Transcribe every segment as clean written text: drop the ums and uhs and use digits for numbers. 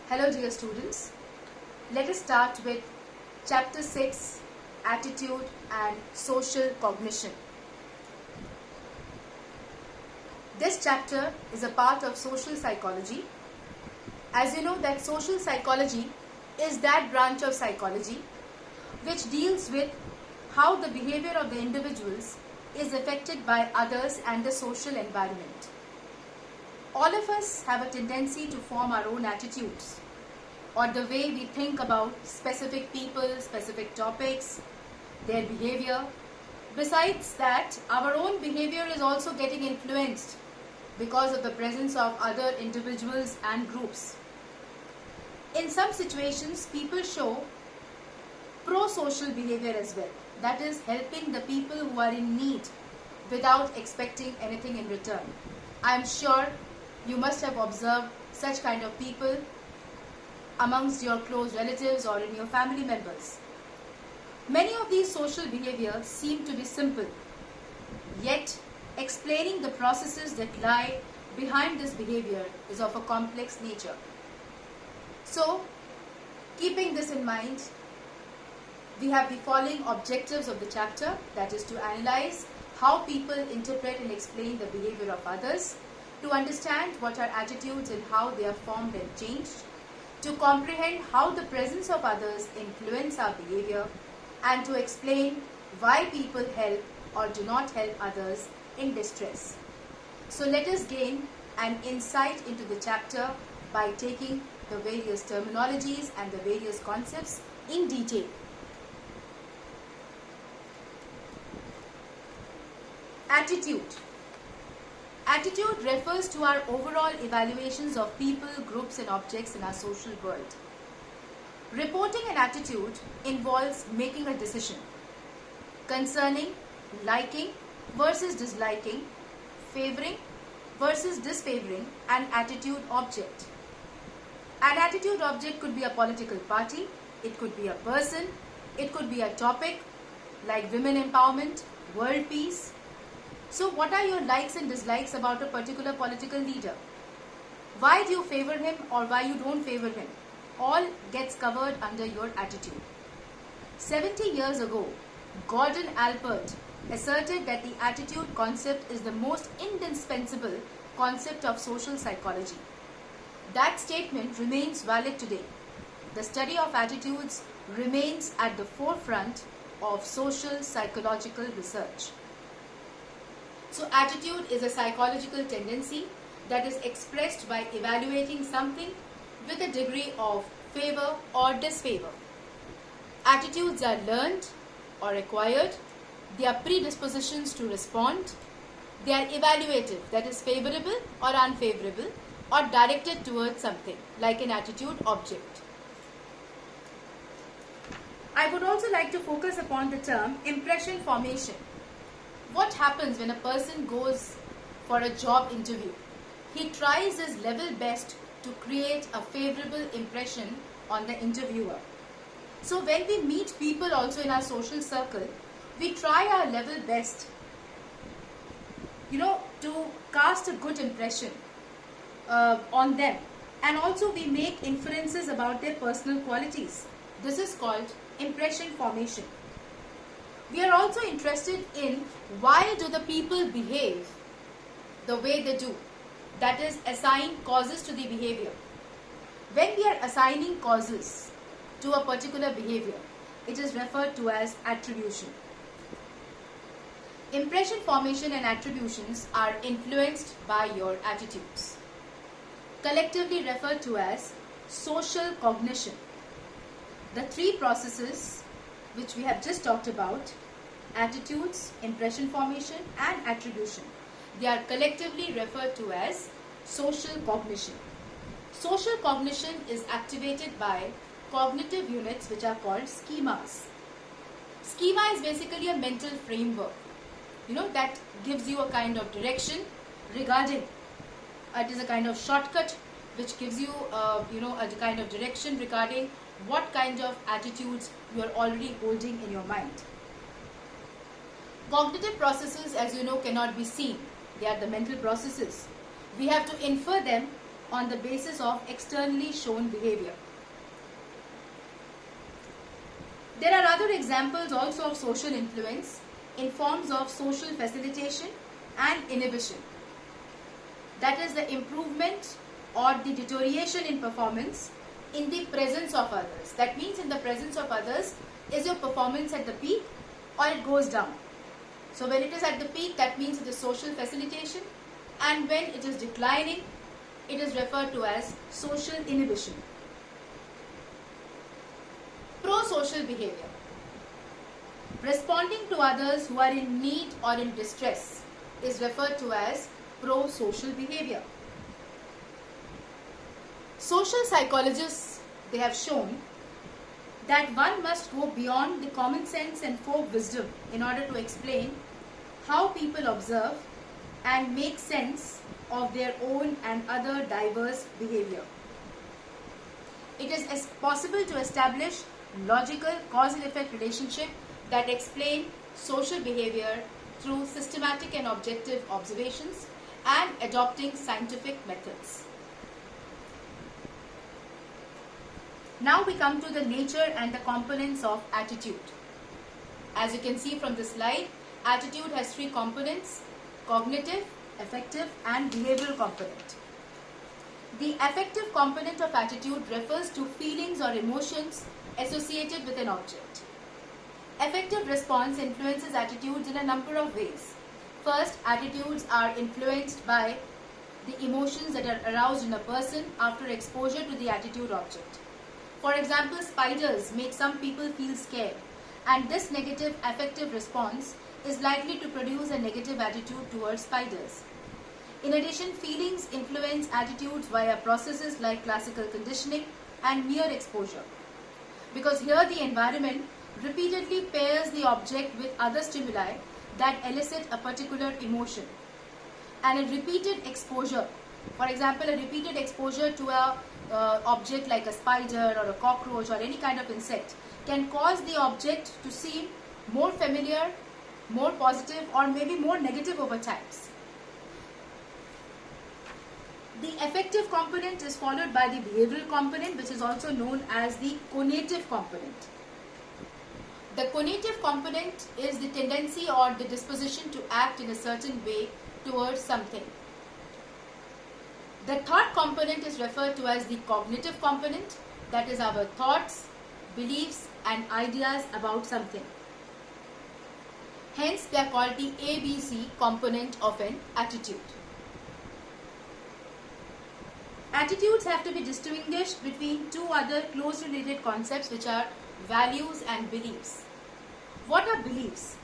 Hello dear students, let us start with chapter 6, Attitude and Social Cognition. This chapter is a part of social psychology. As you know that social psychology is that branch of psychology which deals with how the behavior of the individuals is affected by others and the social environment. All of us have a tendency to form our own attitudes or the way we think about specific people, specific topics, their behavior. Besides that, our own behavior is also getting influenced because of the presence of other individuals and groups. In some situations, people show pro-social behavior as well. That is, helping the people who are in need without expecting anything in return. I am sure you must have observed such kind of people amongst your close relatives or in your family members. Many of these social behaviors seem to be simple, yet explaining the processes that lie behind this behavior is of a complex nature. So, keeping this in mind, we have the following objectives of the chapter, that is to analyze how people interpret and explain the behavior of others, to understand what are attitudes and how they are formed and changed, to comprehend how the presence of others influence our behavior, and to explain why people help or do not help others in distress. So let us gain an insight into the chapter by taking the various terminologies and the various concepts in detail. Attitude. Attitude refers to our overall evaluations of people, groups and objects in our social world. Reporting an attitude involves making a decision concerning liking versus disliking, favoring versus disfavoring an attitude object. An attitude object could be a political party, it could be a person, it could be a topic like women empowerment, world peace. So what are your likes and dislikes about a particular political leader? Why do you favor him or why you don't favor him? All gets covered under your attitude. 70 years ago, Gordon Allport asserted that the attitude concept is the most indispensable concept of social psychology. That statement remains valid today. The study of attitudes remains at the forefront of social psychological research. So attitude is a psychological tendency that is expressed by evaluating something with a degree of favor or disfavor. Attitudes are learned or acquired. They are predispositions to respond. They are evaluative, that is favorable or unfavorable, or directed towards something like an attitude object. I would also like to focus upon the term impression formation. What happens when a person goes for a job interview? He tries his level best to create a favorable impression on the interviewer. So when we meet people also in our social circle, we try our level best, to cast a good impression on them. And also we make inferences about their personal qualities. This is called impression formation. We are also interested in why do the people behave the way they do. That is, assign causes to the behavior. When we are assigning causes to a particular behavior, it is referred to as attribution. Impression formation and attributions are influenced by your attitudes, collectively referred to as social cognition. The three processes which we have just talked about, attitudes, impression formation and attribution, they are collectively referred to as social cognition. Social cognition is activated by cognitive units which are called schemas. Schema is basically a mental framework, that gives you a kind of direction regarding, it is a kind of shortcut which gives you, a kind of direction regarding what kind of attitudes you are already holding in your mind. Cognitive processes, as you know, cannot be seen. They are the mental processes. We have to infer them on the basis of externally shown behavior. There are other examples also of social influence in forms of social facilitation and inhibition. That is the improvement or the deterioration in performance in the presence of others. That means in the presence of others, is your performance at the peak or it goes down? So when it is at the peak, that means it is social facilitation, and when it is declining, it is referred to as social inhibition. Pro-social behavior. Responding to others who are in need or in distress is referred to as pro-social behavior. Social psychologists, they have shown that one must go beyond the common sense and folk wisdom in order to explain how people observe and make sense of their own and other diverse behavior. It is possible to establish logical cause and effect relationship that explain social behavior through systematic and objective observations and adopting scientific methods. Now we come to the nature and the components of attitude. As you can see from the slide, attitude has three components: cognitive, affective and behavioral component. The affective component of attitude refers to feelings or emotions associated with an object. Affective response influences attitudes in a number of ways. First, attitudes are influenced by the emotions that are aroused in a person after exposure to the attitude object. For example, spiders make some people feel scared, and this negative affective response is likely to produce a negative attitude towards spiders. In addition, feelings influence attitudes via processes like classical conditioning and mere exposure, because here the environment repeatedly pairs the object with other stimuli that elicit a particular emotion. And a repeated exposure, for example, a repeated exposure to a object like a spider or a cockroach or any kind of insect can cause the object to seem more familiar, more positive, or maybe more negative over times. The affective component is followed by the behavioral component, which is also known as the conative component. The conative component is the tendency or the disposition to act in a certain way towards something. The thought component is referred to as the cognitive component, that is our thoughts, beliefs and ideas about something. Hence, they are called the ABC component of an attitude. Attitudes have to be distinguished between two other close related concepts, which are values and beliefs. What are beliefs?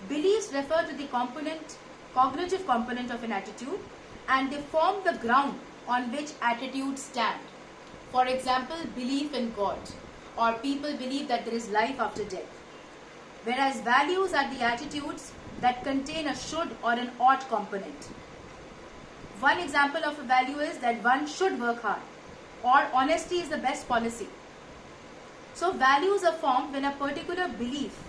Beliefs refer to the cognitive component of an attitude, and they form the ground on which attitudes stand. For example, belief in God, or people believe that there is life after death. Whereas values are the attitudes that contain a should or an ought component. One example of a value is that one should work hard, or honesty is the best policy. So values are formed when a particular belief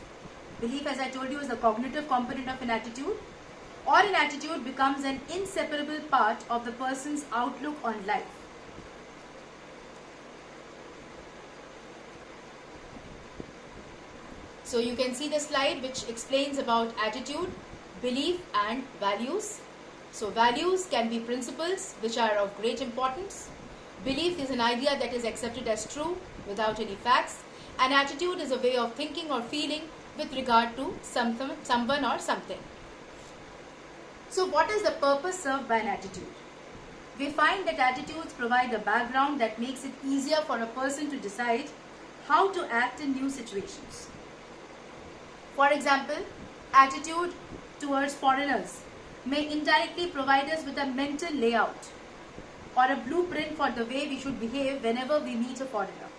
as I told you is the cognitive component of an attitude, or an attitude becomes an inseparable part of the person's outlook on life. So you can see the slide which explains about attitude, belief and values. So values can be principles which are of great importance. Belief is an idea that is accepted as true without any facts. And attitude is a way of thinking or feeling with regard to someone or something. So what is the purpose served by an attitude? We find that attitudes provide a background that makes it easier for a person to decide how to act in new situations. For example, attitude towards foreigners may indirectly provide us with a mental layout or a blueprint for the way we should behave whenever we meet a foreigner.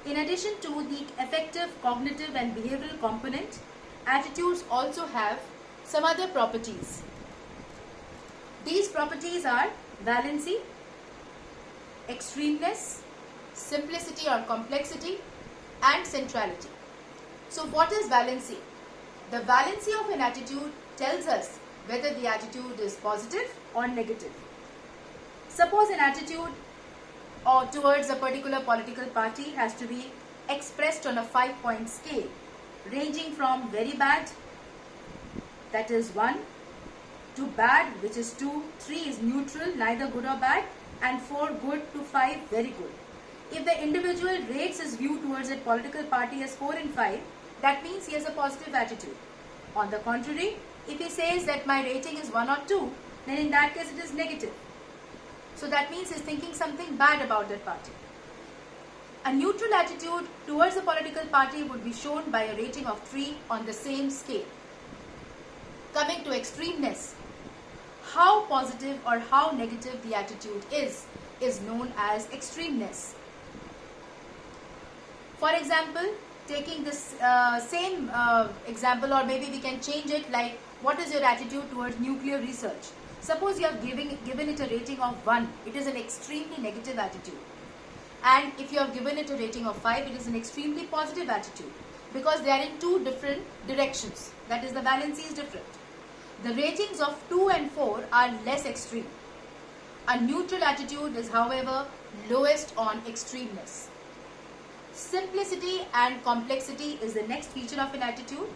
In addition to the affective, cognitive and behavioral component, attitudes also have some other properties. These properties are valency, extremeness, simplicity or complexity and centrality. So what is valency? The valency of an attitude tells us whether the attitude is positive or negative. Suppose an attitude or towards a particular political party has to be expressed on a 5-point scale, ranging from very bad, that is 1, to bad, which is 2, 3 is neutral, neither good or bad, and 4 good to 5 very good. If the individual rates his view towards a political party as 4 and 5, that means he has a positive attitude. On the contrary, if he says that my rating is 1 or 2, then in that case it is negative. So that means he's thinking something bad about that party. A neutral attitude towards a political party would be shown by a rating of 3 on the same scale. Coming to extremeness, how positive or how negative the attitude is known as extremeness. For example, taking this same example, or maybe we can change it like, what is your attitude towards nuclear research? Suppose you have given it a rating of 1, it is an extremely negative attitude. And if you have given it a rating of 5, it is an extremely positive attitude, because they are in two different directions. That is, the valency is different. The ratings of 2 and 4 are less extreme. A neutral attitude is, however, lowest on extremeness. Simplicity and complexity is the next feature of an attitude.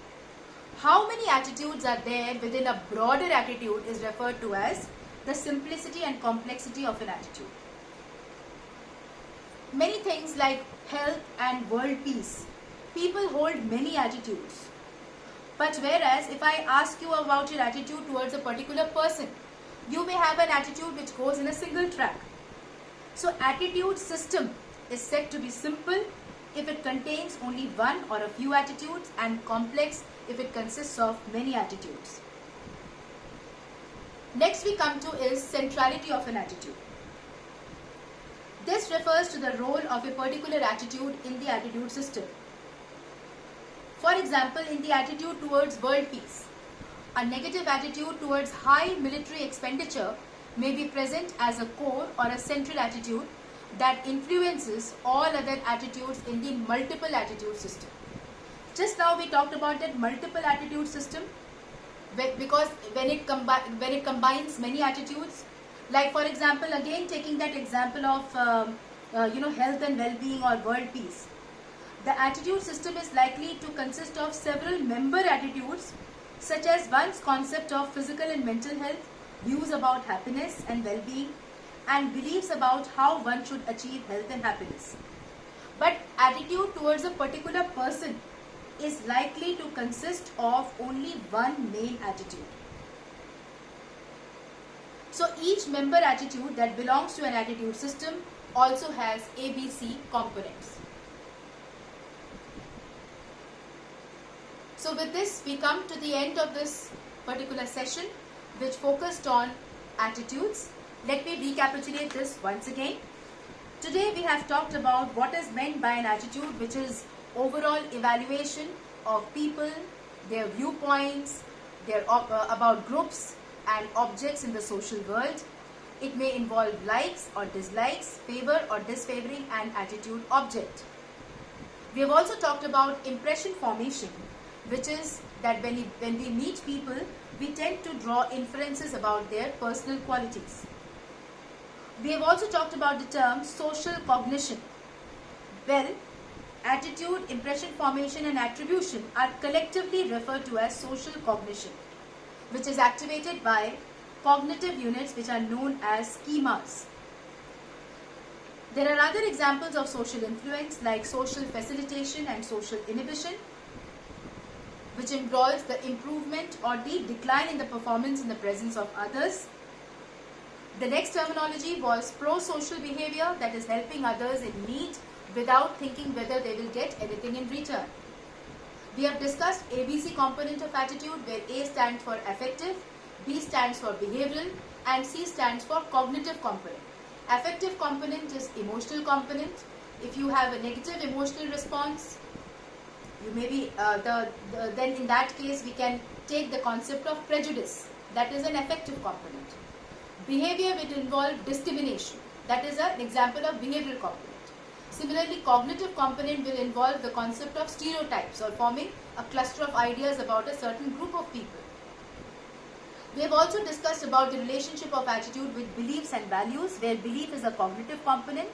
How many attitudes are there within a broader attitude is referred to as the simplicity and complexity of an attitude. Many things like health and world peace, people hold many attitudes. But whereas if I ask you about your attitude towards a particular person, you may have an attitude which goes in a single track. So attitude system is said to be simple if it contains only one or a few attitudes, and complex if it consists of many attitudes. Next we come to is centrality of an attitude. This refers to the role of a particular attitude in the attitude system. For example, in the attitude towards world peace, a negative attitude towards high military expenditure may be present as a core or a central attitude that influences all other attitudes in the multiple attitude system. Just now we talked about that multiple attitude system, because when it combines many attitudes, like for example, again taking that example of health and well-being or world peace, the attitude system is likely to consist of several member attitudes, such as one's concept of physical and mental health, views about happiness and well-being, and beliefs about how one should achieve health and happiness. But attitude towards a particular person is likely to consist of only one main attitude. So each member attitude that belongs to an attitude system also has ABC components. So with this, we come to the end of this particular session, which focused on attitudes. Let me recapitulate this once again. Today we have talked about what is meant by an attitude, which is overall evaluation of people, their viewpoints, about groups and objects in the social world. It may involve likes or dislikes, favor or disfavoring an attitude object. We have also talked about impression formation, which is that when we meet people, we tend to draw inferences about their personal qualities. We have also talked about the term social cognition. Well, attitude, impression formation and attribution are collectively referred to as social cognition, which is activated by cognitive units which are known as schemas. There are other examples of social influence like social facilitation and social inhibition, which involves the improvement or the decline in the performance in the presence of others. The next terminology was pro-social behavior, that is helping others in need without thinking whether they will get anything in return. We have discussed ABC component of attitude, where A stands for affective, B stands for behavioral, and C stands for cognitive component. Affective component is emotional component. If you have a negative emotional response, you may be then in that case we can take the concept of prejudice. That is an affective component. Behavior will involve discrimination. That is an example of behavioral component. Similarly, cognitive component will involve the concept of stereotypes or forming a cluster of ideas about a certain group of people. We have also discussed about the relationship of attitude with beliefs and values, where belief is a cognitive component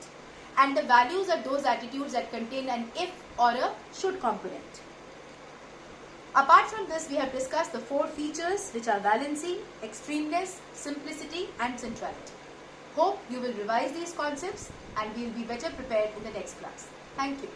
and the values are those attitudes that contain an if or a should component. Apart from this, we have discussed the 4 features, which are valency, extremeness, simplicity and centrality. Hope you will revise these concepts and we will be better prepared in the next class. Thank you.